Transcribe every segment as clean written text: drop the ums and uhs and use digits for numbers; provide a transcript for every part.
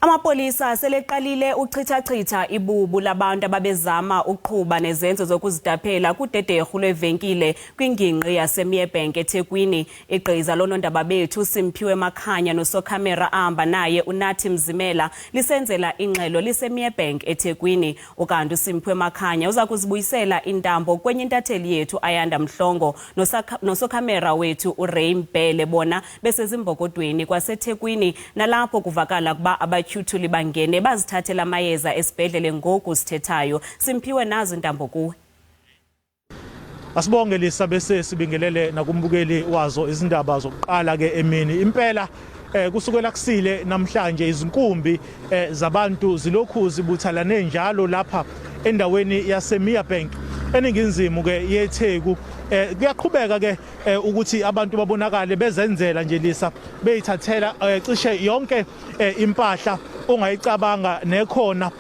Amapolisa sele eqalile ukuchithachitha ibubu labantu abebezama ukuqhuba nezenzo zokuzidaphela kudederhu lweevenkile kwingingqi yaseMerebank eThekwini. Igqiza lonondaba bethu uSimphiwe Makhaya nosokhamera ahamba naye uNathi Mzimela lisenzela ingxelo liseMerebank eThekwini. Ukanti uSimphiwe Makhaya uza kuzibuyisela intambo kwenye intatheli yethu Ayanda Mhlongo nosokhamera wethu uRay Mbele bona besezimbokodweni kwaseThekwini, nalapho kuvakala kuba abatyhuthuli bangene bazithathela amayeza esibhedlele ngoku sithethayo. Simphiwe nazo intambo kuwe. Asibonge lisa bese sibingelele nakumbukeli wazo izindaba zokuqala ke emini. Impela kusukela kusile namhlanje izinkumbi zabantu zilokhu zibuthalane njalo lapha endaweni yaseMerebank eningizimu ke yeTheku. Kuyaqhubeka ke ukuthi abantu babonakale bezenzela nje lisa beyithathela cishe yonke impahla ongayicabanga nekhona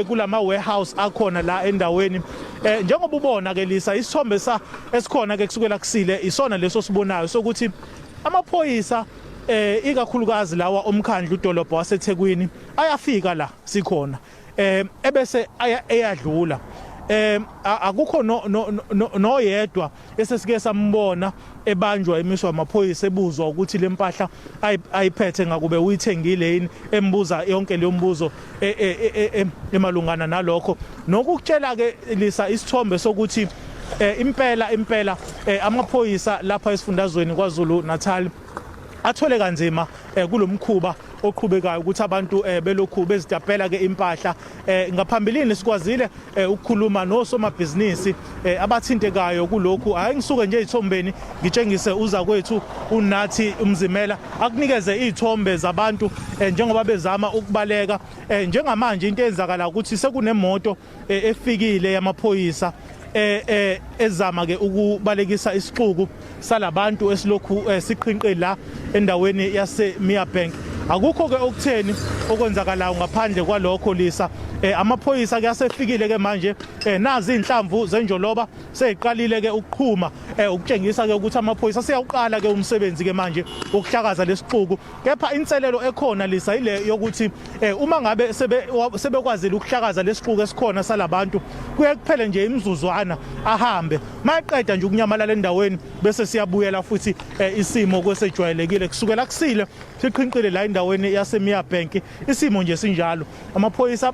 kulama warehouse akhona la endaweni. Njengoba ubona ke lisa isithombe esikhona ke kusukela kusile isona leso sibonayo sokuthi amapolisa ikakhulukazi lawa omkhandlu udolobha waseThekwini ayafika la sikhona ebese eyadlula. Akukho noyedwa esesike sambona ebanjwa emiswa amaphoyisa ebuzwa ukuthi lempahla ayiphethe ngakube uyithengile yini, embuza yonke leyo mbuzo emalungana nalokho. Nokukutshela ke lisa isithombe sokuthi impela amaphoyisa lapha esifundazweni kwaZulu Natal athole kanzima kulomkhuba oqhubekayo ukuthi abantu belokhu bezidaphela ke impahla. Ngaphambilini sikwazile ukukhuluma nosomabhizinisi abathintekayo kulokhu. Ayengisuke nje izithombeni ngitshengise uza kwethu uNathi Mzimela akunikeze izithombe zabantu njengoba bezama ukubaleka. Njengamanje into eyenzakala ukuthi sekunemoto efikile yamaphoyisa ezama ke ukubalekisa isixuku salabantu esilokhu siqhinqe la endaweni yaseMerebank. Akukho ke okutheni okwenzakalayo ngaphandle kwalokho lisa. Amaphoyisa ke asefikile ke manje nazi inhlamvu zenjoloba seyiqalile ke ukuqhuma ukutshengisa ke ukuthi amaphoyisa seyawuqala ke umsebenzi ke manje ukuhlakaza lesixuku. Kepha inselelo ekhona lisa ile yokuthi uma ngabe sebekwazile ukuhlakaza lesixuku esikhona salabantu kuye kuphele nje imizuzwana ahambe. Mayeqeda nje ukunyamalala endaweni bese siyabuyela futhi isimo kwesejwayelekile kusukela kusile siqhinqile la endaweni yaseMerebank. Isimo nje sinjalo. Amaphoyisa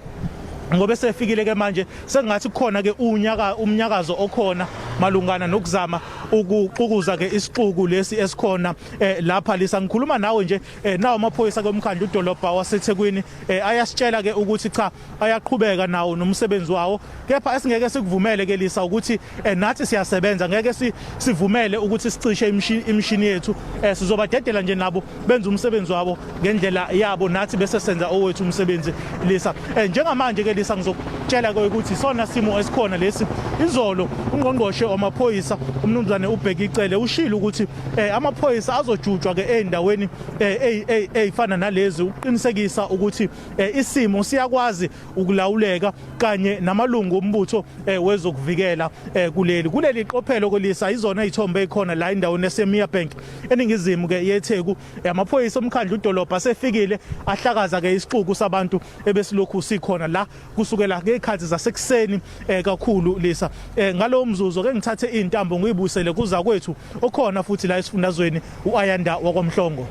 ngoba sefikile ke manje sengathi kukhona ke umnyakazo okhona malungana nokuzama ukuqukuza ke isixuku lesi esikhona lapha lisa. Ngikhuluma nawe nje nawo amaphoyisa komkhandlu udolobha waseThekwini ayasitshela ke ukuthi cha ayaqhubeka nawo nomsebenzi wawo, kepha esingeke sikuvumele ke lisa ukuthi nathi siyasebenza, ngeke sivumele ukuthi sicishe imishini yethu. Sizobadedela nje nabo benza umsebenzi wabo ngendlela yabo, nathi bese senza owethu umsebenzi lisa. Njengamanje ke lisa ngizokutshela ke ukuthi sona simo esikhona lesi. Izolo ungqongqoshe wamaphoyisa umnumzane uBhekicele ushilo ukuthi amaphoyisa azojutshwa ke endaweni ezifana nalezi uqinisekisa ukuthi isimo siyakwazi ukulawuleka kanye namalungu ombutho wezokuvikela kuleli qophelo kolisa. Izona izithombe ezikhona la endaweni yaseMerebank eningizimu ke yeTheku. Amaphoyisa omkhandlu udolobha sefikile ahlakaza ke isixuku sabantu ebesilokhu sikhona la kusukela ngekhathi zasekuseni kakhulu lisa. Ngalowo mzuzu ke ngithathe intambo ngiyibusele kuza kwethu okhona futhi la esifundazweni uAyanda wakwamhlongo.